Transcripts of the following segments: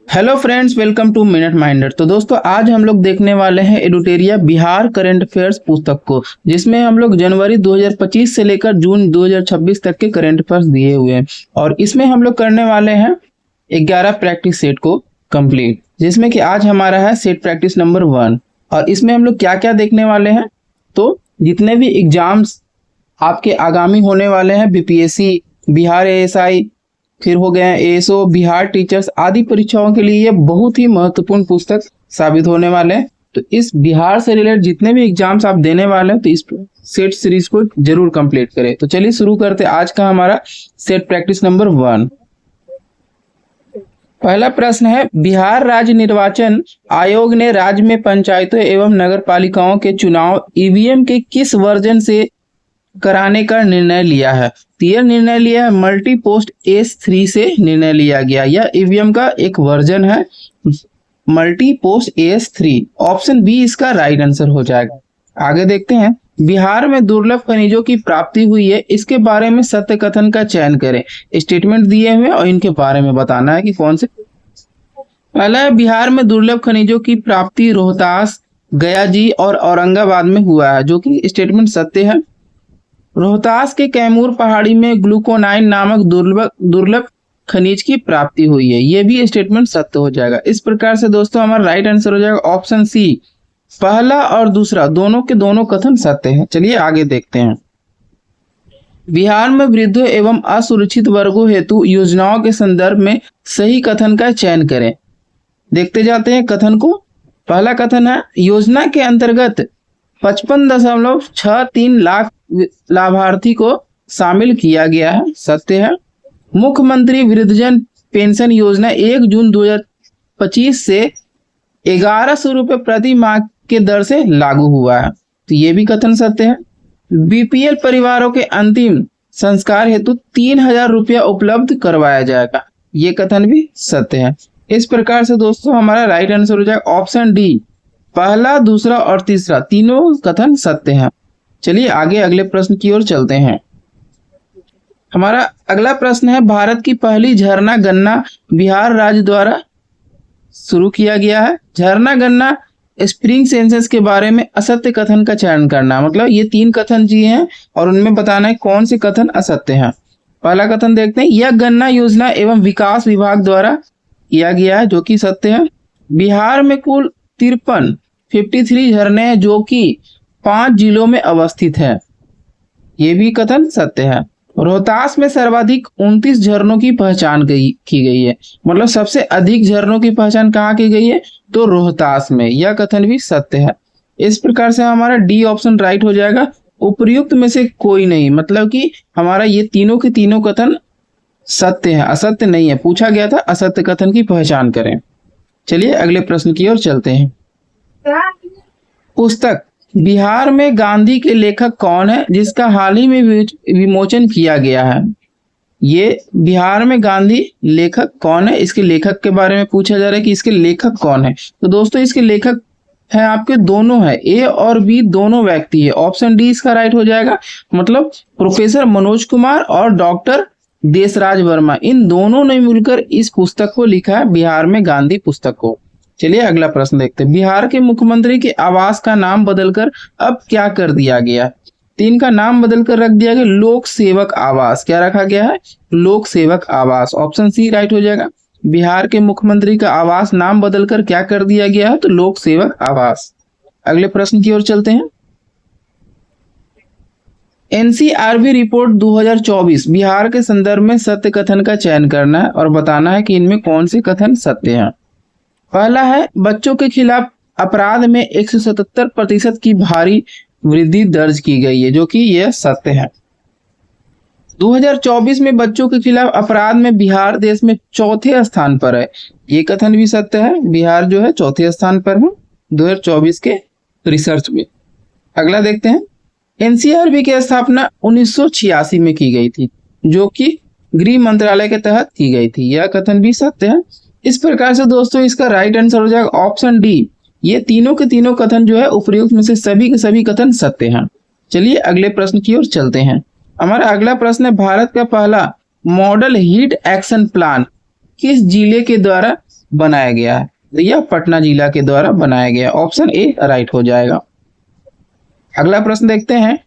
Hello friends, welcome to minute minder. तो दोस्तों, आज हम लोग देखने वाले हैं एडुटेरिया बिहार करंट अफेयर्स पुस्तक को, जिसमें हम लोग जनवरी 2025 से लेकर जून 2026 तक के करंट अफेयर्स दिए हुए हैं। और इसमें हम लोग करने वाले हैं 11 प्रैक्टिस सेट को कंप्लीट, जिसमें कि आज हमारा है सेट प्रैक्टिस नंबर 1। और इसमें हम लोग क्या क्या देखने वाले हैं, तो जितने भी एग्जाम्स आपके आगामी होने वाले हैं, बीपीएससी, बिहार एएसआई, फिर हो गए एएसओ, बिहार टीचर्स आदि परीक्षाओं के लिए ये बहुत ही महत्वपूर्ण पुस्तक साबित होने वाले हैं। तो इस बिहार से रिलेटेड जितने भी एग्जाम्स आप देने वाले हैं, तो इस सेट सीरीज को जरूर कंप्लीट करें। तो चलिए शुरू करते हैं आज का हमारा सेट प्रैक्टिस नंबर 1। पहला प्रश्न है, बिहार राज्य निर्वाचन आयोग ने राज्य में पंचायतों एवं नगर पालिकाओं के चुनाव ईवीएम के किस वर्जन से कराने का निर्णय लिया है? तो यह निर्णय लिया है मल्टी पोस्ट S3 से निर्णय लिया गया। यह ईवीएम का एक वर्जन है, multi post S3। Option B इसका राइट आंसर हो जाएगा। आगे देखते हैं, बिहार में दुर्लभ खनिजों की प्राप्ति हुई है, इसके बारे में सत्य कथन का चयन करें। स्टेटमेंट दिए हुए और इनके बारे में बताना है कि कौन से। पहला है, बिहार में दुर्लभ खनिजों की प्राप्ति रोहतास, गया जी और औरंगाबाद में हुआ है, जो कि स्टेटमेंट सत्य है। रोहतास के कैमूर पहाड़ी में ग्लूकोनाइन नामक दुर्लभ खनिज की प्राप्ति हुई है, यह भी स्टेटमेंट सत्य हो जाएगा। इस प्रकार से दोस्तों हमारा राइट आंसर हो जाएगा ऑप्शन सी, पहला और दूसरा दोनों के दोनों कथन सत्य हैं। चलिए आगे देखते हैं, बिहार में वृद्धों एवं असुरक्षित वर्गों हेतु योजनाओं के संदर्भ में सही कथन का चयन करें। देखते जाते हैं कथन को। पहला कथन है, योजना के अंतर्गत 55.63 लाख लाभार्थी को शामिल किया गया है, सत्य है। मुख्यमंत्री वृद्धजन पेंशन योजना 1 जून 2025 से 1100 रुपये प्रति माह के दर से लागू हुआ है, तो ये भी कथन सत्य है। बीपीएल परिवारों के अंतिम संस्कार हेतु 3000 रुपया उपलब्ध करवाया जाएगा, ये कथन भी सत्य है। इस प्रकार से दोस्तों हमारा राइट आंसर हो जाएगा ऑप्शन डी, पहला, दूसरा और तीसरा तीनों कथन सत्य हैं। चलिए आगे अगले प्रश्न की ओर चलते हैं। हमारा अगला प्रश्न है, भारत की पहली झरना गन्ना बिहार राज्य द्वारा शुरू किया गया है। झरना गन्ना स्प्रिंग सेंसस के बारे में असत्य कथन का चयन करना, मतलब ये 3 कथन जी हैं और उनमें बताना है कौन से कथन असत्य हैं। पहला कथन देखते हैं, यह गन्ना योजना एवं विकास विभाग द्वारा किया गया है, जो कि सत्य है। बिहार में कुल 53 झरने हैं, जो कि 5 जिलों में अवस्थित है, ये भी कथन सत्य है। रोहतास में सर्वाधिक 29 झरनों की पहचान की गई है, मतलब सबसे अधिक झरनों की पहचान कहाँ की गई है, तो रोहतास में, यह कथन भी सत्य है। इस प्रकार से हमारा डी ऑप्शन राइट हो जाएगा, उपर्युक्त में से कोई नहीं, मतलब कि हमारा ये तीनों के तीनों कथन सत्य है, असत्य नहीं है। पूछा गया था असत्य कथन की पहचान करें। चलिए अगले प्रश्न की ओर चलते हैं। पुस्तक बिहार में गांधी के लेखक कौन है, जिसका हाल ही में विमोचन किया गया है? ये बिहार में गांधी लेखक कौन है, इसके लेखक के बारे में पूछा जा रहा है कि इसके लेखक कौन है। तो दोस्तों इसके लेखक है आपके दोनों है, ए और बी दोनों व्यक्ति है। ऑप्शन डी इसका राइट हो जाएगा, मतलब प्रोफेसर मनोज कुमार और डॉक्टर देशराज वर्मा, इन दोनों ने मिलकर इस पुस्तक को लिखा है, बिहार में गांधी पुस्तक को। चलिए अगला प्रश्न देखते हैं, बिहार के मुख्यमंत्री के आवास का नाम बदलकर अब क्या कर दिया गया? 3 का नाम बदलकर रख दिया गया लोक सेवक आवास। क्या रखा गया है? लोक सेवक आवास। ऑप्शन सी राइट हो जाएगा, बिहार के मुख्यमंत्री का आवास नाम बदलकर क्या कर दिया गया है, तो लोक सेवक आवास। अगले प्रश्न की ओर चलते हैं, एनसीआरबी रिपोर्ट 2024 बिहार के संदर्भ में सत्य कथन का चयन करना है और बताना है कि इनमें कौन से कथन सत्य हैं। पहला है, बच्चों के खिलाफ अपराध में 177% की भारी वृद्धि दर्ज की गई है, जो कि यह सत्य है। 2024 में बच्चों के खिलाफ अपराध में बिहार देश में 4थे स्थान पर है, ये कथन भी सत्य है। बिहार जो है 4थे स्थान पर है 2024 के रिसर्च में। अगला देखते हैं, एनसीआरबी की स्थापना 1986 में की गई थी, जो कि गृह मंत्रालय के तहत की गई थी, यह कथन भी सत्य है। इस प्रकार से दोस्तों इसका राइट आंसर हो जाएगा ऑप्शन डी, ये तीनों के तीनों कथन जो है उपयुक्त में से सभी के सभी कथन सत्य हैं। चलिए अगले प्रश्न की ओर चलते हैं। हमारा अगला प्रश्न है, भारत का पहला मॉडल हीट एक्शन प्लान किस जिले के द्वारा बनाया गया है? तो यह पटना जिला के द्वारा बनाया गया। ऑप्शन ए राइट हो जाएगा। अगला प्रश्न देखते हैं।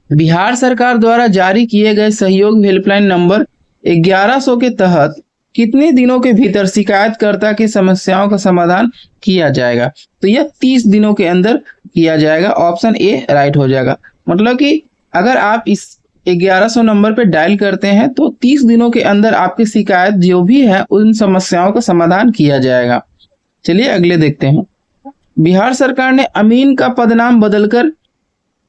बिहार सरकार द्वारा जारी किए गए सहयोग हेल्पलाइन नंबर 1100 के तहत कितने दिनों के भीतर शिकायतकर्ता की समस्याओं का समाधान किया जाएगा? तो यह 30 दिनों के अंदर किया जाएगा। ऑप्शन ए राइट हो जाएगा। मतलब कि अगर आप इस 1100 नंबर पे डायल करते हैं तो 30 दिनों के अंदर आपकी शिकायत जो भी है उन समस्याओं का समाधान किया जाएगा। चलिए अगले देखते हैं। बिहार सरकार ने अमीन का पदनाम बदलकर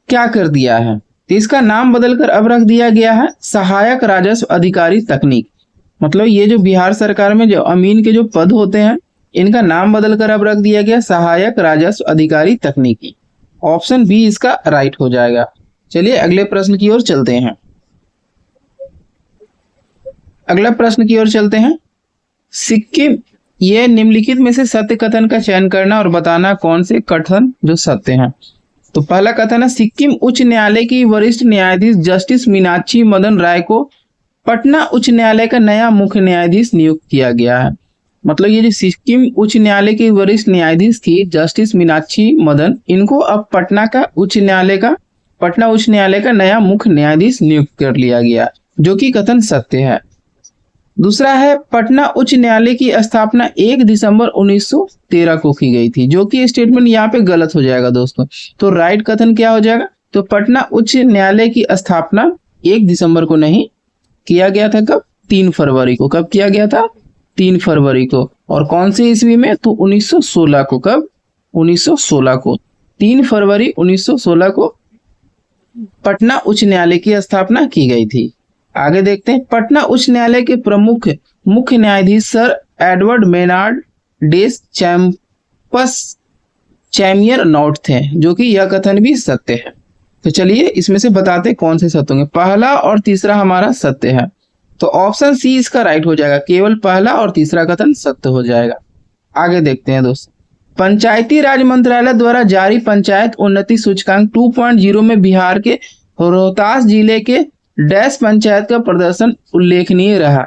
क्या कर दिया है? तो इसका नाम बदलकर अब रख दिया गया है सहायक राजस्व अधिकारी तकनीक। मतलब ये जो बिहार सरकार में जो अमीन के जो पद होते हैं इनका नाम बदलकर अब रख दिया गया सहायक राजस्व अधिकारी तकनीकी। ऑप्शन बी इसका राइट हो जाएगा। चलिए अगले प्रश्न की ओर चलते हैं। अगला प्रश्न की ओर चलते हैं। सिक्किम, ये निम्नलिखित में से सत्य कथन का चयन करना और बताना कौन से कथन जो सत्य हैं। तो पहला कथन है सिक्किम उच्च न्यायालय की वरिष्ठ न्यायाधीश जस्टिस मीनाक्षी मदन राय को पटना उच्च न्यायालय का नया मुख्य न्यायाधीश नियुक्त किया गया है। मतलब ये जो सिक्किम उच्च न्यायालय की वरिष्ठ न्यायाधीश थी जस्टिस मीनाक्षी मदन, इनको अब पटना उच्च न्यायालय का नया मुख्य न्यायाधीश नियुक्त कर लिया गया, जो कि कथन सत्य है। दूसरा है पटना उच्च न्यायालय की स्थापना 1 दिसंबर 1913 को की गई थी, जो कि स्टेटमेंट यहाँ पे गलत हो जाएगा दोस्तों। तो राइट कथन क्या हो जाएगा? तो पटना उच्च न्यायालय की स्थापना 1 दिसंबर को नहीं किया गया था। कब? 3 फरवरी को। कब किया गया था? 3 फरवरी को। और कौन से ईस्वी में? तो 1916 को। कब? 1916 को। 3 फरवरी 1916 को पटना उच्च न्यायालय की स्थापना की गई थी। आगे देखते हैं। पटना उच्च न्यायालय के प्रमुख मुख्य न्यायाधीश sir Edward Maynard Des Chamier नॉट थे, जो कि यह कथन भी सत्य है। तो चलिए इसमें से बताते कौन से सत्य होंगे। पहला और तीसरा हमारा सत्य है, तो ऑप्शन सी इसका राइट हो जाएगा। केवल पहला और तीसरा कथन सत्य हो जाएगा। आगे देखते हैं दोस्तों। पंचायती राज मंत्रालय द्वारा जारी पंचायत उन्नति सूचकांक 2.0 में बिहार के रोहतास जिले के डैश पंचायत का प्रदर्शन उल्लेखनीय रहा।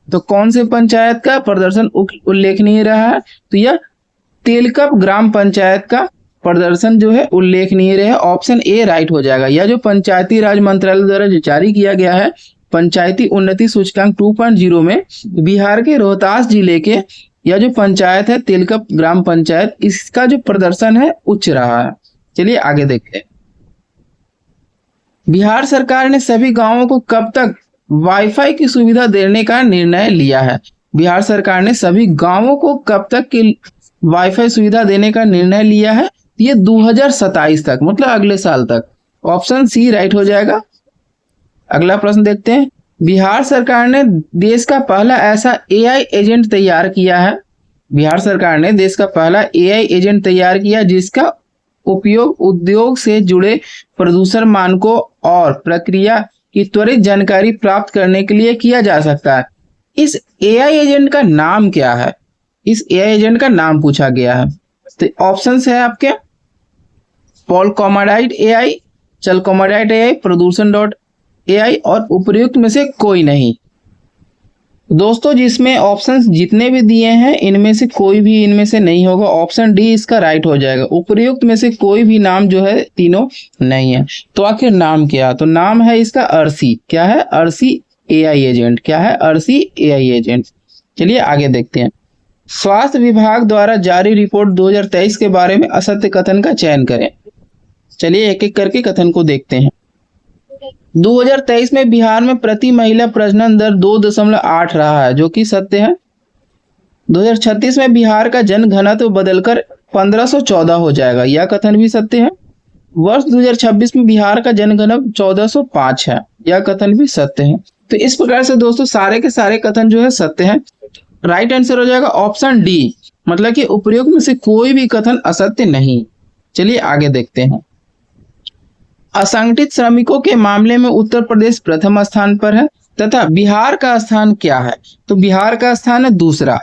तो कौन से पंचायत का प्रदर्शन उल्लेखनीय रहा है? तो यह तेलकप ग्राम पंचायत का प्रदर्शन जो है उल्लेखनीय रहे। ऑप्शन ए राइट हो जाएगा। यह जो पंचायती राज मंत्रालय द्वारा जो जारी किया गया है पंचायती उन्नति सूचकांक 2.0 में बिहार के रोहतास जिले के यह जो पंचायत है तेलकप ग्राम पंचायत, इसका जो प्रदर्शन है उच्च रहा है। चलिए आगे देखते हैं। बिहार सरकार ने सभी गांवों को कब तक वाईफाई की सुविधा देने का निर्णय लिया है? बिहार सरकार ने सभी गांवों को कब तक की वाईफाई सुविधा देने का निर्णय लिया है? ये 2027 तक, मतलब अगले साल तक। ऑप्शन सी राइट हो जाएगा। अगला प्रश्न देखते हैं। बिहार सरकार ने देश का पहला ऐसा एआई एजेंट तैयार किया है। बिहार सरकार ने देश का पहला एआई एजेंट तैयार किया जिसका उपयोग उद्योग से जुड़े प्रदूषण मानकों और प्रक्रिया की त्वरित जानकारी प्राप्त करने के लिए किया जा सकता है। इस एआई एजेंट का नाम क्या है? इस एआई एजेंट का नाम पूछा गया है। तो ऑप्शंस है आपके पॉल कॉमाडाइट एआई, चल कॉमाडाइट एआई, प्रदूषण डॉट एआई और उपयुक्त में से कोई नहीं। दोस्तों जिसमें ऑप्शंस जितने भी दिए हैं इनमें से कोई भी इनमें से नहीं होगा। ऑप्शन डी इसका राइट हो जाएगा। उपयुक्त में से कोई भी नाम जो है तीनों नहीं है। तो आखिर नाम क्या? तो नाम है इसका अर्सी। क्या है? Arsi AI agent. क्या है? Arsi AI agent. चलिए आगे देखते हैं। स्वास्थ्य विभाग द्वारा जारी रिपोर्ट 2023 के बारे में असत्य कथन का चयन करें। चलिए एक एक करके कथन को देखते हैं। 2023 में बिहार में प्रति महिला प्रजनन दर 2.8 रहा है, जो कि सत्य है। 2036 में बिहार का जन घनत्व बदलकर 1514 हो जाएगा, यह कथन भी सत्य है। वर्ष 2026 में बिहार का जन घनत्व 1405 है, यह कथन भी सत्य है। तो इस प्रकार से दोस्तों सारे के सारे कथन जो है सत्य है। राइट आंसर हो जाएगा ऑप्शन डी, मतलब कि उपयुक्त में से कोई भी कथन असत्य नहीं। चलिए आगे देखते हैं। असंगठित श्रमिकों के मामले में उत्तर प्रदेश प्रथम स्थान पर है तथा बिहार का स्थान क्या है? तो बिहार का स्थान है दूसरा।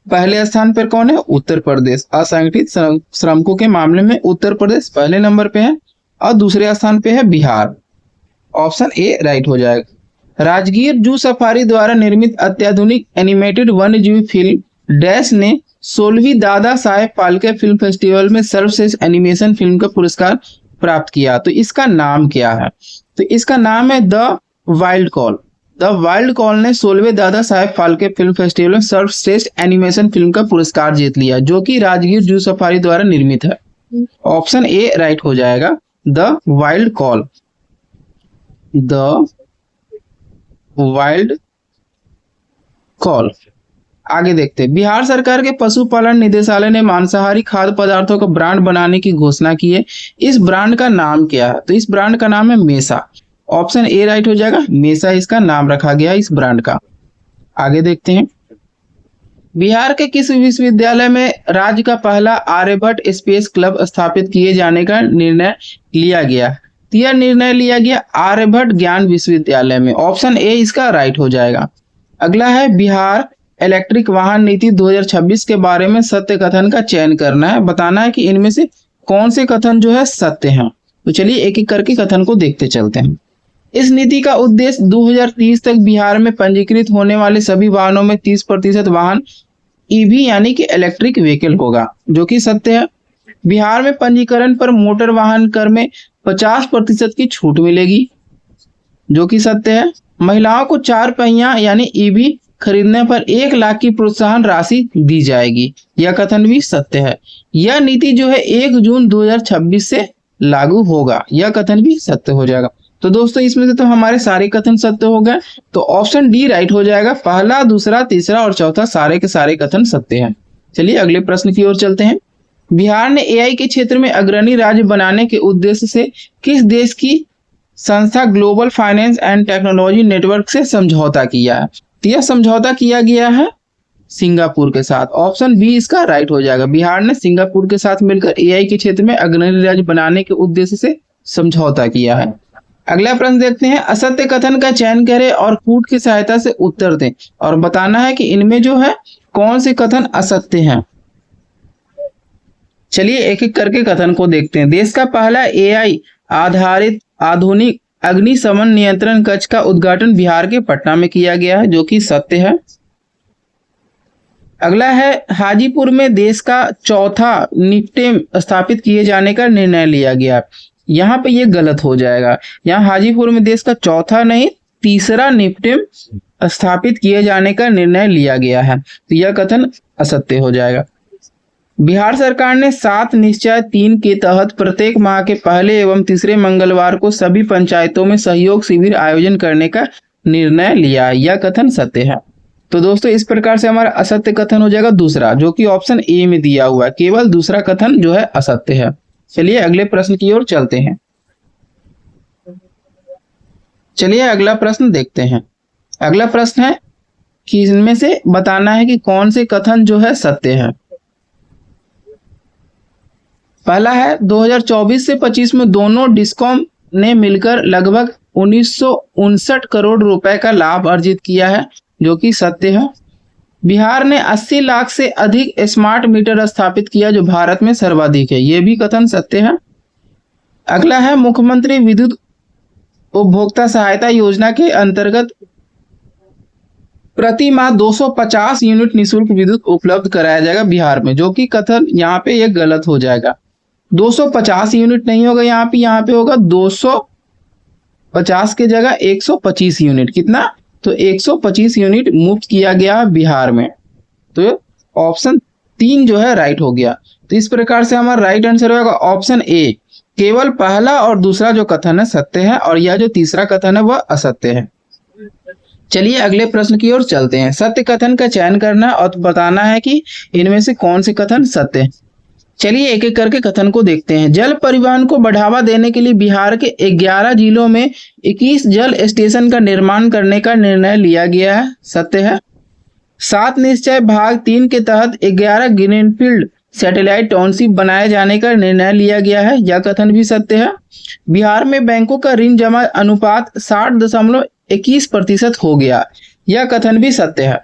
पहले स्थान पर कौन है? उत्तर प्रदेश। असंगठित श्रमिकों के मामले में उत्तर प्रदेश पहले नंबर पे है और दूसरे स्थान पे है बिहार। ऑप्शन ए राइट हो जाएगा। राजगीर जू सफारी द्वारा निर्मित अत्याधुनिक एनिमेटेड वन्यजीव फिल्म डैश ने 16वीं दादा साहेब फाल्के फिल्म फेस्टिवल में सर्वश्रेष्ठ एनिमेशन फिल्म का पुरस्कार प्राप्त किया। तो इसका नाम क्या है? तो इसका नाम है the wild call. The wild call ने 16वें दादा साहेब फाल्के फिल्म फेस्टिवल में सर्वश्रेष्ठ एनिमेशन फिल्म का पुरस्कार जीत लिया, जो कि राजगीर जू सफारी द्वारा निर्मित है। ऑप्शन ए राइट हो जाएगा, the wild call. The wild call. आगे देखते हैं। बिहार सरकार के पशुपालन निदेशालय ने मांसाहारी खाद्य पदार्थों का ब्रांड बनाने की घोषणा की है। इस ब्रांड का नाम क्या है? तो इस ब्रांड का नाम है मेसा। ऑप्शन ए राइट हो जाएगा, मेसा इसका नाम रखा गया इस ब्रांड का। आगे देखते हैं। बिहार के किस विश्वविद्यालय में राज्य का पहला आर्यभट्ट स्पेस क्लब स्थापित किए जाने का निर्णय लिया गया? यह निर्णय लिया गया आर्यभट्ट ज्ञान विश्वविद्यालय में। ऑप्शन ए इसका राइट हो जाएगा। अगला है बिहार इलेक्ट्रिक वाहन नीति 2026 के बारे में सत्य कथन का चयन करना है। बताना है कि इनमें से कौन से कथन जो है सत्य हैं। तो चलिए एक एक करके कथन को देखते चलते हैं। इस नीति का उद्देश्य 2030 तक बिहार में पंजीकृत होने वाले सभी वाहनों में 30% वाहन ईवी यानी कि इलेक्ट्रिक व्हीकल होगा, जो कि सत्य है। बिहार में पंजीकरण पर मोटर वाहन कर में 50% की छूट मिलेगी, जो कि सत्य है। महिलाओं को 4 पहिया यानी ईवी खरीदने पर 1 लाख की प्रोत्साहन राशि दी जाएगी, यह कथन भी सत्य है। यह नीति जो है 1 जून 2026 से लागू होगा, यह कथन भी सत्य हो जाएगा। तो दोस्तों इसमें से तो हमारे सारे कथन सत्य हो गए, तो ऑप्शन डी राइट हो जाएगा। पहला, दूसरा, तीसरा और चौथा सारे के सारे कथन सत्य हैं। चलिए अगले प्रश्न की ओर चलते हैं। बिहार ने एआई के क्षेत्र में अग्रणी राज्य बनाने के उद्देश्य से किस देश की संस्था global finance and technology network से समझौता किया है? तो यह समझौता किया गया है सिंगापुर के साथ। ऑप्शन बी इसका राइट हो जाएगा। बिहार ने सिंगापुर के साथ मिलकर एआई के क्षेत्र में अग्रणी राज्य बनाने के उद्देश्य से समझौता किया है। अगला प्रश्न देखते हैं। असत्य कथन का चयन करें और कूट की सहायता से उत्तर दें और बताना है कि इनमें जो है कौन से कथन असत्य हैं। चलिए एक एक करके कथन को देखते हैं। देश का पहला एआई आधारित आधुनिक अग्निशमन नियंत्रण कक्ष का उद्घाटन बिहार के पटना में किया गया है, जो कि सत्य है। अगला है हाजीपुर में देश का चौथा निफ्टेम स्थापित किए जाने का निर्णय लिया गया। यहाँ पे ये गलत हो जाएगा। यहाँ हाजीपुर में देश का चौथा नहीं, तीसरा निफ्टेम स्थापित किए जाने का निर्णय लिया गया है, तो यह कथन असत्य हो जाएगा। बिहार सरकार ने 7 निश्चय 3 के तहत प्रत्येक माह के पहले एवं तीसरे मंगलवार को सभी पंचायतों में सहयोग शिविर आयोजन करने का निर्णय लिया है, यह कथन सत्य है। तो दोस्तों इस प्रकार से हमारा असत्य कथन हो जाएगा दूसरा, जो कि ऑप्शन ए में दिया हुआ है। केवल दूसरा कथन जो है असत्य है। चलिए अगले प्रश्न की ओर चलते हैं। चलिए अगला प्रश्न देखते हैं। अगला प्रश्न है कि इनमें से बताना है कि कौन से कथन जो है सत्य है। पहला है 2024 से 25 में दोनों डिस्कॉम ने मिलकर लगभग 1959 करोड़ रुपए का लाभ अर्जित किया है, जो कि सत्य है। बिहार ने 80 लाख से अधिक स्मार्ट मीटर स्थापित किया, जो भारत में सर्वाधिक है, यह भी कथन सत्य है। अगला है मुख्यमंत्री विद्युत उपभोक्ता सहायता योजना के अंतर्गत प्रति माह 250 यूनिट निःशुल्क विद्युत उपलब्ध कराया जाएगा बिहार में, जो कि कथन यहाँ पे ये गलत हो जाएगा। 250 यूनिट नहीं होगा यहाँ पे होगा 250 के जगह 125 यूनिट। कितना? तो 125 यूनिट मुफ्त किया गया बिहार में। तो ऑप्शन 3 जो है राइट हो गया। तो इस प्रकार से हमारा राइट आंसर होगा ऑप्शन ए। केवल पहला और दूसरा जो कथन है सत्य है और यह जो तीसरा कथन है वह असत्य है। चलिए अगले प्रश्न की ओर चलते हैं। सत्य कथन का चयन करना और बताना है कि इनमें से कौन से कथन सत्य है। चलिए एक एक करके कथन को देखते हैं। जल परिवहन को बढ़ावा देने के लिए बिहार के 11 जिलों में 21 जल स्टेशन का निर्माण करने का निर्णय लिया गया है, सत्य है। 7 निश्चय भाग 3 के तहत 11 ग्रीनफील्ड सैटेलाइट टाउनशिप बनाए जाने का निर्णय लिया गया है, यह कथन भी सत्य है। बिहार में बैंकों का ऋण जमा अनुपात 60.21% हो गया, यह कथन भी सत्य है।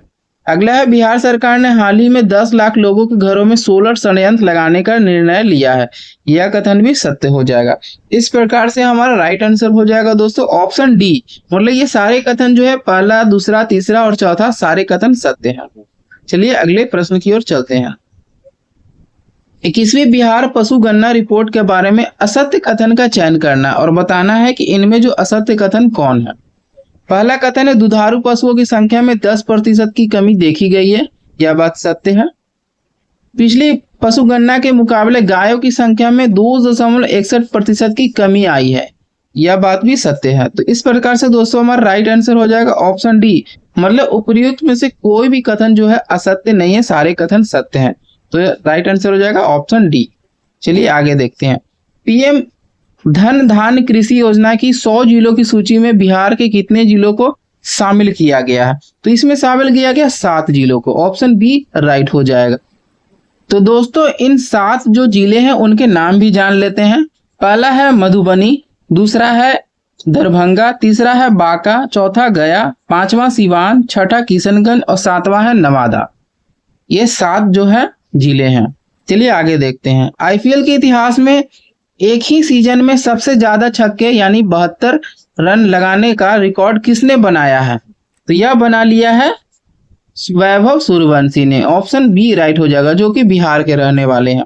अगला है बिहार सरकार ने हाल ही में 10 लाख लोगों के घरों में सोलर संयंत्र लगाने का निर्णय लिया है। यह कथन भी सत्य हो जाएगा। इस प्रकार से हमारा राइट आंसर हो जाएगा दोस्तों ऑप्शन डी। मतलब ये सारे कथन जो है पहला, दूसरा, तीसरा और चौथा सारे कथन सत्य हैं। चलिए अगले प्रश्न की ओर चलते हैं। 21वीं बिहार पशु गणना रिपोर्ट के बारे में असत्य कथन का चयन करना और बताना है कि इनमें जो असत्य कथन कौन है। पहला कथन है दुधारू पशुओं की संख्या में 10% की कमी देखी गई है। यह बात सत्य है। पिछली पशु गणना के मुकाबले गायों की संख्या में 2.61% की कमी आई है। यह बात भी सत्य है। तो इस प्रकार से दोस्तों हमारा राइट आंसर हो जाएगा ऑप्शन डी। मतलब उपर्युक्त में से कोई भी कथन जो है असत्य नहीं है, सारे कथन सत्य हैं। तो राइट आंसर हो जाएगा ऑप्शन डी। चलिए आगे देखते हैं। पीएम धन धान्य कृषि योजना की 100 जिलों की सूची में बिहार के कितने जिलों को शामिल किया गया है? तो इसमें शामिल किया गया 7 जिलों को। ऑप्शन बी राइट हो जाएगा। तो दोस्तों इन 7 जो जिले हैं उनके नाम भी जान लेते हैं। पहला है मधुबनी, दूसरा है दरभंगा, तीसरा है बांका, चौथा गया, पांचवा सीवान, छठा किशनगंज और सातवां है नवादा। ये 7 जो है जिले हैं। चलिए आगे देखते हैं। आईपीएल के इतिहास में एक ही सीजन में सबसे ज्यादा छक्के यानी 72 रन लगाने का रिकॉर्ड किसने बनाया है? तो यह बना लिया है वैभव सूर्यवंशी ने। ऑप्शन बी राइट हो जाएगा, जो कि बिहार के रहने वाले हैं।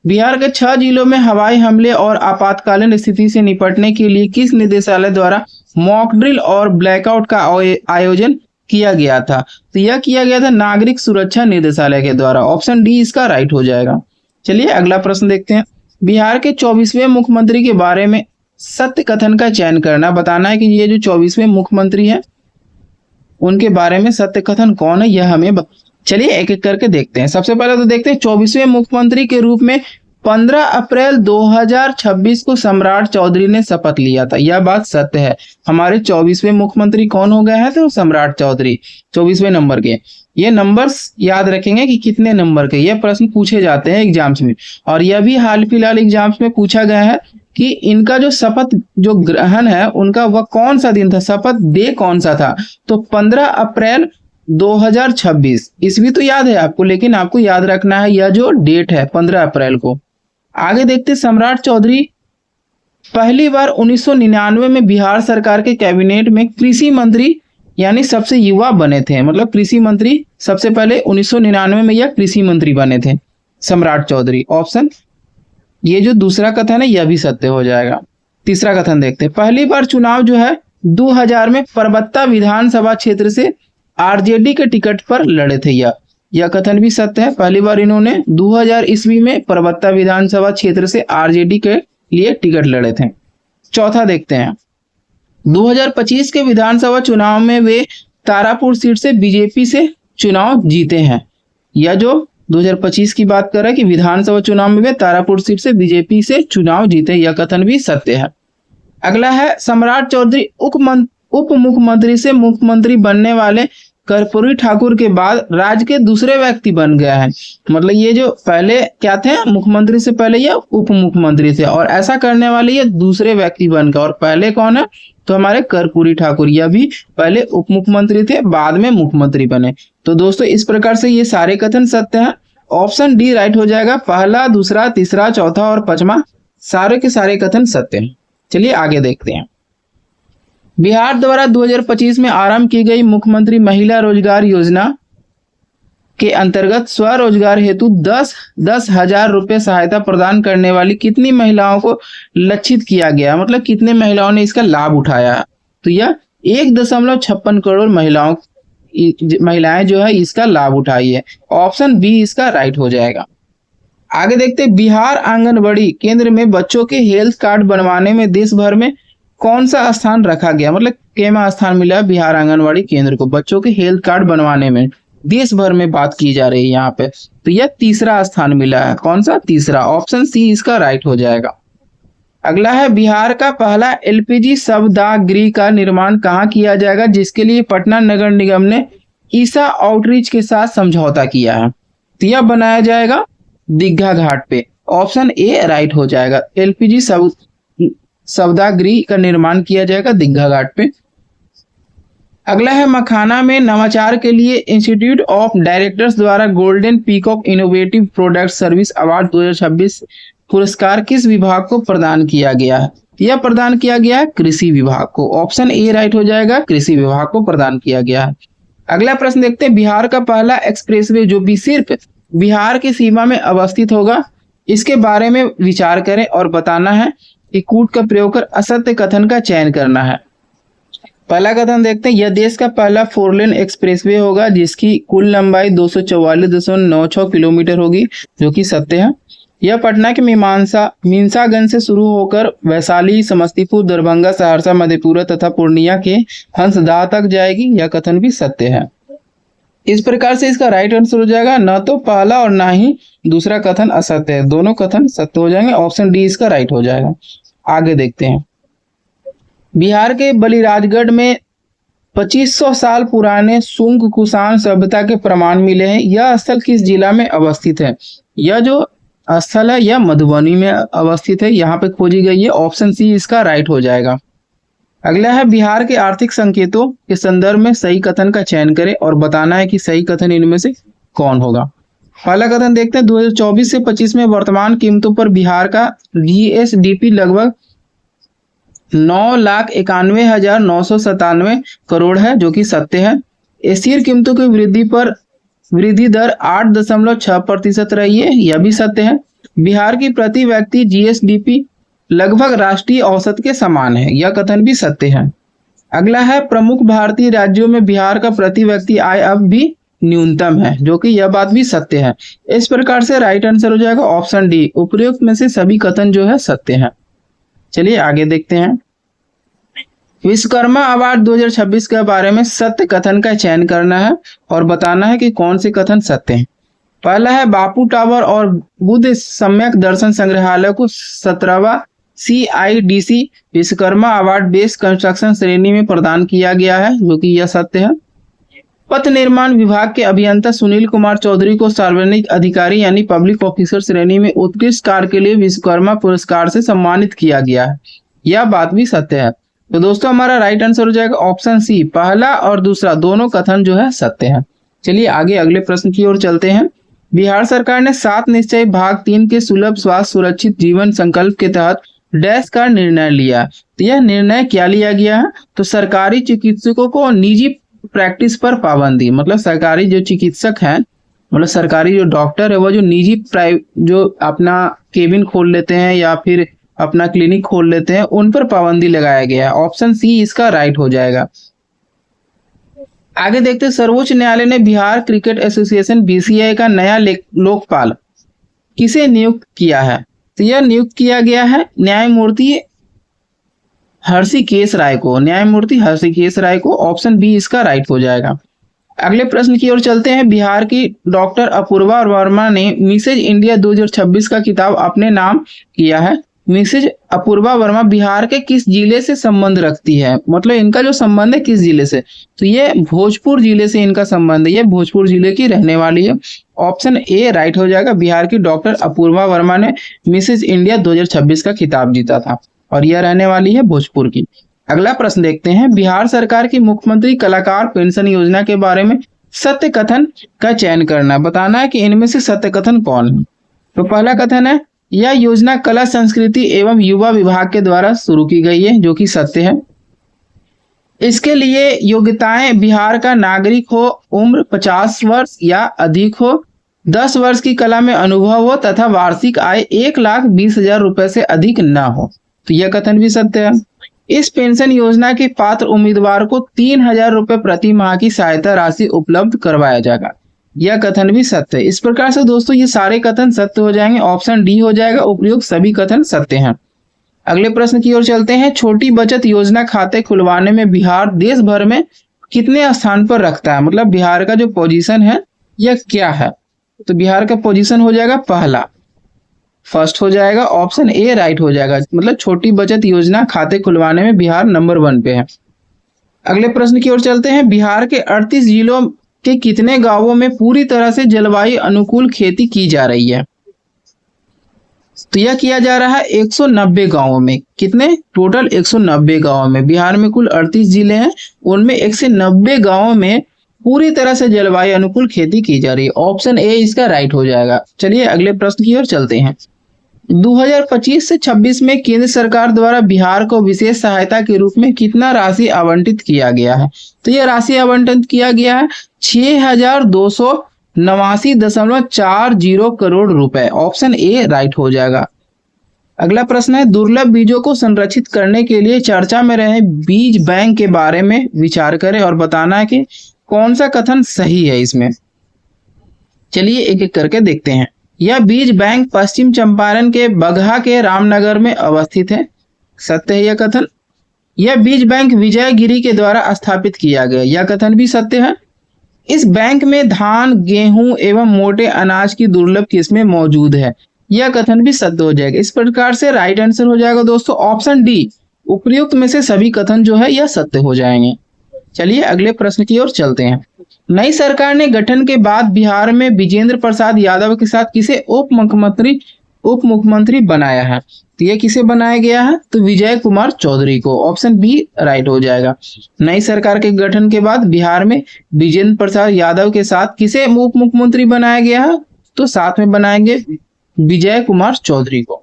बिहार के 6 जिलों में हवाई हमले और आपातकालीन स्थिति से निपटने के लिए किस निदेशालय द्वारा मॉक ड्रिल और ब्लैकआउट का आयोजन किया गया था? तो यह किया गया था नागरिक सुरक्षा निदेशालय के द्वारा। ऑप्शन डी इसका राइट हो जाएगा। चलिए अगला प्रश्न देखते हैं। बिहार के 24वें मुख्यमंत्री के बारे में सत्य कथन का चयन करना। बताना है कि ये जो 24वें मुख्यमंत्री हैं उनके बारे में सत्य कथन कौन है, यह हमें चलिए एक एक करके देखते हैं। सबसे पहले तो देखते हैं 24वें मुख्यमंत्री के रूप में 15 अप्रैल 2026 को सम्राट चौधरी ने शपथ लिया था। यह बात सत्य है। हमारे 24वें मुख्यमंत्री कौन हो गए हैं? तो सम्राट चौधरी 24वें नंबर के। ये नंबर्स याद रखेंगे कि कितने नंबर के, ये प्रश्न पूछे जाते हैं एग्जाम्स में। और यह भी हाल फिलहाल एग्जाम्स में पूछा गया है कि इनका जो शपथ जो ग्रहण है उनका वह कौन सा दिन था, शपथ डे कौन सा था? तो 15 अप्रैल 2026 ईस्वी तो याद है आपको, लेकिन आपको याद रखना है यह जो डेट है 15 अप्रैल को। आगे देखते सम्राट चौधरी पहली बार 1999 में बिहार सरकार के कैबिनेट में कृषि मंत्री यानी सबसे युवा बने थे। मतलब कृषि मंत्री सबसे पहले 1999 में यह कृषि मंत्री बने थे सम्राट चौधरी। ऑप्शन ये जो दूसरा कथन है यह भी सत्य हो जाएगा। तीसरा कथन देखते हैं। पहली बार चुनाव जो है 2000 में परबत्ता विधानसभा क्षेत्र से आरजेडी के टिकट पर लड़े थे। यह कथन भी सत्य है। पहली बार इन्होंने 2000 ईस्वी में परबत्ता विधानसभा क्षेत्र से आरजेडी के लिए टिकट लड़े थे। चौथा देखते हैं। 2025 के विधानसभा चुनाव में वे तारापुर सीट से बीजेपी से चुनाव जीते हैं। यह जो 2025 की बात कर रहा है कि विधानसभा चुनाव में वे तारापुर सीट से बीजेपी से चुनाव जीते, यह कथन भी सत्य है। अगला है सम्राट चौधरी उप मुख्यमंत्री से मुख्यमंत्री बनने वाले कर्पूरी ठाकुर के बाद राज्य के दूसरे व्यक्ति बन गया है। मतलब ये जो पहले क्या थे, मुख्यमंत्री से पहले ये उप मुख्यमंत्री थे और ऐसा करने वाले ये दूसरे व्यक्ति बन गए। और पहले कौन है? तो हमारे कर्पूरी ठाकुर। यह भी पहले उप मुख्यमंत्री थे, बाद में मुख्यमंत्री बने। तो दोस्तों इस प्रकार से ये सारे कथन सत्य हैं। ऑप्शन डी राइट हो जाएगा। पहला, दूसरा, तीसरा, चौथा और पांचवा सारे के सारे कथन सत्य हैं। चलिए आगे देखते हैं। बिहार द्वारा 2025 में आरंभ की गई मुख्यमंत्री महिला रोजगार योजना के अंतर्गत स्वरोजगार हेतु 10,000 रुपये सहायता प्रदान करने वाली कितनी महिलाओं को लक्षित किया गया? मतलब कितने महिलाओं ने इसका लाभ उठाया? तो यह 1.56 करोड़ महिलाएं जो है इसका लाभ उठाई है। ऑप्शन बी इसका राइट हो जाएगा। आगे देखते हैं। बिहार आंगनबाड़ी केंद्र में बच्चों के हेल्थ कार्ड बनवाने में देश भर में कौन सा स्थान रखा गया? मतलब केमा स्थान मिला बिहार आंगनबाड़ी केंद्र को बच्चों के हेल्थ कार्ड बनवाने में? देश भर में बात की जा रही है यहाँ पे। तो यह तीसरा स्थान मिला है। कौन सा? तीसरा। ऑप्शन सी इसका राइट हो जाएगा। अगला है। बिहार का पहला एलपीजी शवदाह का निर्माण कहाँ किया जाएगा, जिसके लिए पटना नगर निगम ने ईसा आउटरीच के साथ समझौता किया है? तो यह बनाया जाएगा दीघा घाट पे। ऑप्शन ए राइट हो जाएगा। एलपीजी शवदाह का निर्माण किया जाएगा दीघा घाट पे। अगला है मखाना में नवाचार के लिए इंस्टीट्यूट ऑफ डायरेक्टर्स द्वारा golden peacock innovative product service award 2026 पुरस्कार किस विभाग को प्रदान किया गया है? यह प्रदान किया गया है कृषि विभाग को। ऑप्शन ए राइट हो जाएगा, कृषि विभाग को प्रदान किया गया है। अगला प्रश्न देखते हैं, बिहार का पहला एक्सप्रेसवे जो भी सिर्फ बिहार की सीमा में अवस्थित होगा, इसके बारे में विचार करें और बताना है कि कूट का प्रयोग कर असत्य कथन का चयन करना है। पहला कथन देखते हैं, यह देश का पहला 4 लेन एक्सप्रेसवे होगा जिसकी कुल लंबाई 244.96 किलोमीटर होगी, जो कि सत्य है। यह पटना के मीमांसागंज से शुरू होकर वैशाली, समस्तीपुर, दरभंगा, सहरसा, मधेपुरा तथा पूर्णिया के हंसदा तक जाएगी। यह कथन भी सत्य है। इस प्रकार से इसका राइट आंसर हो जाएगा न तो पहला और ना ही दूसरा कथन असत्य है, दोनों कथन सत्य हो जाएंगे। ऑप्शन डी इसका राइट हो जाएगा। आगे देखते हैं, बिहार के बलिराजगढ़ में 2500 साल पुराने शुंग कुषाण सभ्यता के प्रमाण मिले हैं। यह स्थल किस जिला में अवस्थित है? यह जो स्थल है यह मधुबनी में अवस्थित है, यहाँ पे खोजी गई है। ऑप्शन सी इसका राइट हो जाएगा। अगला है, बिहार के आर्थिक संकेतों के संदर्भ में सही कथन का चयन करें और बताना है कि सही कथन इनमें से कौन होगा। पहला कथन देखते हैं, 2024 से 25 में वर्तमान कीमतों पर बिहार का जीएसडीपी लगभग 9,91,997 करोड़ है, जो कि सत्य है। स्थिर कीमतों की वृद्धि दर 8.6% रही है, यह भी सत्य है। बिहार की प्रति व्यक्ति जीएसडीपी लगभग राष्ट्रीय औसत के समान है, यह कथन भी सत्य है। अगला है, प्रमुख भारतीय राज्यों में बिहार का प्रति व्यक्ति आय अब भी न्यूनतम है, जो कि यह बात भी सत्य है। इस प्रकार से राइट आंसर हो जाएगा ऑप्शन डी। उपयुक्त में से सभी कथन जो है सत्य है। चलिए आगे देखते हैं, विश्वकर्मा अवार्ड 2026 के बारे में सत्य कथन का चयन करना है और बताना है कि कौन से कथन सत्य हैं। पहला है, बापू टावर और बुद्ध सम्यक दर्शन संग्रहालय को 17वां CIDC Vishwakarma award based construction श्रेणी में प्रदान किया गया है, जो कि यह सत्य है। पथ निर्माण विभाग के अभियंता सुनील कुमार चौधरी को सार्वजनिक अधिकारी यानी पब्लिक ऑफिसर श्रेणी में उत्कृष्ट कार्य के लिए विश्वकर्मा पुरस्कार से सम्मानित किया गया है, यह बात भी सत्य है। तो दोस्तों हमारा राइट आंसर हो जाएगा ऑप्शन सी, पहला और दूसरा दोनों कथन जो है सत्य है। चलिए आगे अगले प्रश्न की ओर चलते हैं। बिहार सरकार ने 7 निश्चय भाग 3 के सुलभ स्वास्थ्य सुरक्षित जीवन संकल्प के तहत डैश का निर्णय लिया। तो यह निर्णय क्या लिया गया है? तो सरकारी चिकित्सकों को निजी प्रैक्टिस पर पाबंदी, मतलब सरकारी जो चिकित्सक हैं, मतलब सरकारी जो डॉक्टर है वो जो निजी जो अपना केबिन खोल लेते हैं या फिर अपना क्लिनिक खोल लेते हैं, उन पर पाबंदी लगाया गया है। ऑप्शन सी इसका राइट हो जाएगा। आगे देखते हैं, सर्वोच्च न्यायालय ने बिहार क्रिकेट एसोसिएशन BCI का नया लोकपाल किसे नियुक्त किया है? तो यह नियुक्त किया गया है न्यायमूर्ति हर्षिकेश राय को, न्यायमूर्ति हर्षिकेश राय को। ऑप्शन बी इसका राइट हो जाएगा। अगले प्रश्न की ओर चलते हैं। बिहार की डॉक्टर अपूर्वा वर्मा ने मिसेज इंडिया 2026 का खिताब अपने नाम किया है। मिसेज अपूर्वा वर्मा बिहार के किस जिले से संबंध रखती है? मतलब इनका जो संबंध है किस जिले से? तो ये भोजपुर जिले से इनका संबंध है, ये भोजपुर जिले की रहने वाली है। ऑप्शन ए राइट हो जाएगा। बिहार की डॉक्टर अपूर्वा वर्मा ने मिसेज इंडिया 2026 का खिताब जीता था और यह रहने वाली है भोजपुर की। अगला प्रश्न देखते हैं, बिहार सरकार की मुख्यमंत्री कलाकार पेंशन योजना के बारे में सत्य कथन का चयन करना, बताना है कि इनमें से सत्य कथन कौन है। तो पहला कथन है, यह योजना कला संस्कृति एवं युवा विभाग के द्वारा शुरू की गई है, जो कि सत्य है। इसके लिए योग्यताएं बिहार का नागरिक हो, उम्र 50 वर्ष या अधिक हो, 10 वर्ष की कला में अनुभव हो तथा वार्षिक आय 1,20,000 रुपए से अधिक न हो। तो यह कथन भी सत्य है। इस पेंशन योजना के पात्र उम्मीदवार को 3,000 रुपए प्रति माह की सहायता राशि उपलब्ध करवाया जाएगा, यह कथन भी सत्य है। इस प्रकार से दोस्तों ये सारे कथन सत्य हो जाएंगे। ऑप्शन डी हो जाएगा, उपयुक्त सभी कथन सत्य हैं। अगले प्रश्न की ओर चलते हैं। छोटी बचत योजना खाते खुलवाने में बिहार देश भर में कितने स्थान पर रखता है? मतलब बिहार का जो पोजीशन है यह क्या है? तो बिहार का पोजीशन हो जाएगा पहला, फर्स्ट हो जाएगा। ऑप्शन ए राइट हो जाएगा। मतलब छोटी बचत योजना खाते खुलवाने में बिहार नंबर 1 पे है। अगले प्रश्न की ओर चलते हैं। बिहार के 38 जिलों के कितने गांवों में पूरी तरह से जलवायु अनुकूल खेती की जा रही है? तो यह किया जा रहा है 190 गांवों में। कितने? टोटल 190 गांवों में। बिहार में कुल 38 जिले हैं, उनमें 190 गांवों में पूरी तरह से जलवायु अनुकूल खेती की जा रही है। ऑप्शन ए इसका राइट हो जाएगा। चलिए अगले प्रश्न की ओर चलते हैं। 2025 से 26 में केंद्र सरकार द्वारा बिहार को विशेष सहायता के रूप में कितना राशि आवंटित किया गया है? तो यह राशि आवंटित किया गया है 6289.40 करोड़ रुपए। ऑप्शन ए राइट हो जाएगा। अगला प्रश्न है, दुर्लभ बीजों को संरक्षित करने के लिए चर्चा में रहे बीज बैंक के बारे में विचार करें और बताना है कि कौन सा कथन सही है इसमें। चलिए एक एक करके देखते हैं। यह बीज बैंक पश्चिम चंपारण के बगहा के रामनगर में अवस्थित है। सत्य है यह कथन। यह बीज बैंक विजयगिरी के द्वारा स्थापित किया गया, यह कथन भी सत्य है। इस बैंक में धान, गेहूं एवं मोटे अनाज की दुर्लभ किस्में मौजूद है, यह कथन भी सत्य हो जाएगा। इस प्रकार से राइट आंसर हो जाएगा दोस्तों ऑप्शन डी। उपयुक्त में से सभी कथन जो है यह सत्य हो जाएंगे। चलिए अगले प्रश्न की ओर चलते हैं। नई सरकार ने गठन के बाद बिहार में विजेंद्र प्रसाद यादव के साथ किसे उप मुख्यमंत्री बनाया है? तो ये किसे बनाया गया है? तो विजय कुमार चौधरी को। ऑप्शन बी राइट हो जाएगा। नई सरकार के गठन के बाद बिहार में विजेंद्र प्रसाद यादव के साथ किसे उप मुख्यमंत्री बनाया गया है? तो साथ में बनाएंगे विजय कुमार चौधरी को।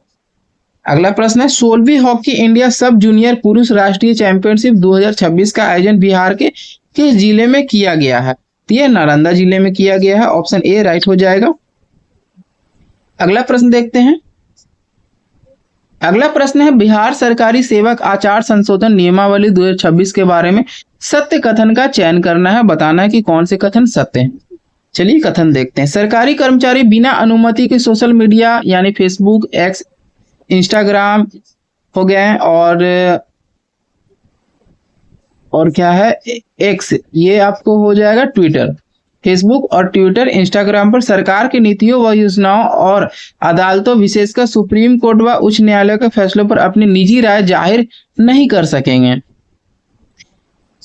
अगला प्रश्न है, 16वीं हॉकी इंडिया सब जूनियर पुरुष राष्ट्रीय चैंपियनशिप 2026 का आयोजन बिहार के किस जिले में किया गया है? तो यह नालंदा जिले में किया गया है। ऑप्शन ए राइट हो जाएगा। अगला प्रश्न देखते हैं। अगला प्रश्न है, बिहार सरकारी सेवक आचार संशोधन नियमावली 2026 के बारे में सत्य कथन का चयन करना है, बताना है कि कौन से कथन सत्य हैं। चलिए कथन देखते हैं। सरकारी कर्मचारी बिना अनुमति के सोशल मीडिया यानी फेसबुक, एक्स, इंस्टाग्राम हो गए हैं और क्या है एक्स, ये आपको हो जाएगा ट्विटर। फेसबुक और ट्विटर, इंस्टाग्राम पर सरकार की नीतियों व योजनाओं और अदालतों विशेषकर सुप्रीम कोर्ट व उच्च न्यायालय के फैसलों पर अपनी निजी राय जाहिर नहीं कर सकेंगे,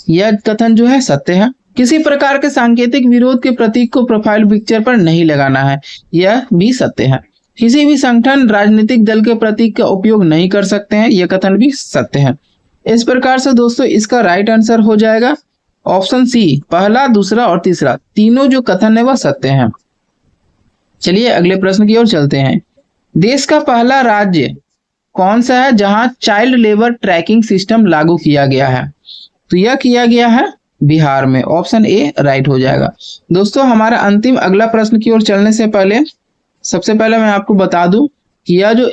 यह कथन जो है सत्य है। किसी प्रकार के सांकेतिक विरोध के प्रतीक को प्रोफाइल पिक्चर पर नहीं लगाना है, यह भी सत्य है। किसी भी संगठन, राजनीतिक दल के प्रतीक का उपयोग नहीं कर सकते हैं, यह कथन भी सत्य है। इस प्रकार से दोस्तों इसका राइट आंसर हो जाएगा ऑप्शन सी। पहला, दूसरा और तीसरा तीनों जो कथन है वह सत्य हैं। चलिए अगले प्रश्न की ओर चलते हैं। देश का पहला राज्य कौन सा है जहां चाइल्ड लेबर ट्रैकिंग सिस्टम लागू किया गया है? तो यह किया गया है बिहार में। ऑप्शन ए राइट हो जाएगा। दोस्तों हमारा अंतिम अगला प्रश्न की ओर चलने से पहले सबसे पहले मैं आपको बता दूं कि यह जो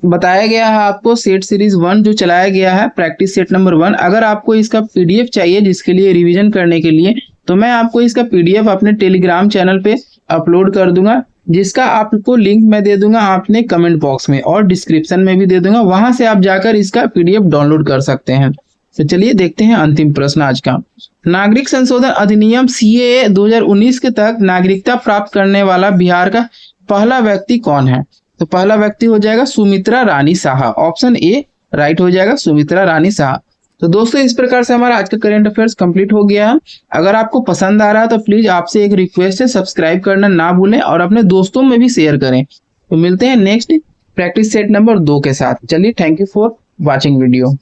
बताया गया है आपको सेट सीरीज 1 जो चलाया गया है प्रैक्टिस सेट नंबर 1, अगर आपको इसका पीडीएफ चाहिए जिसके लिए रिवीजन करने के लिए, तो मैं आपको इसका पीडीएफ अपने टेलीग्राम चैनल पे अपलोड कर दूंगा, जिसका आपको लिंक मैं दे दूंगा आपने कमेंट बॉक्स में और डिस्क्रिप्शन में भी दे दूंगा। वहां से आप जाकर इसका पीडीएफ डाउनलोड कर सकते हैं। तो चलिए देखते हैं अंतिम प्रश्न आज का। नागरिक संशोधन अधिनियम सीएए 2019 के तहत नागरिकता प्राप्त करने वाला बिहार का पहला व्यक्ति कौन है? तो पहला व्यक्ति हो जाएगा सुमित्रा रानी साहा। ऑप्शन ए राइट हो जाएगा, सुमित्रा रानी साहा। तो दोस्तों इस प्रकार से हमारा आज का करंट अफेयर्स कंप्लीट हो गया है। अगर आपको पसंद आ रहा है तो प्लीज आपसे एक रिक्वेस्ट है, सब्सक्राइब करना ना भूलें और अपने दोस्तों में भी शेयर करें। तो मिलते हैं नेक्स्ट प्रैक्टिस सेट नंबर 2 के साथ। चलिए thank you for watching video.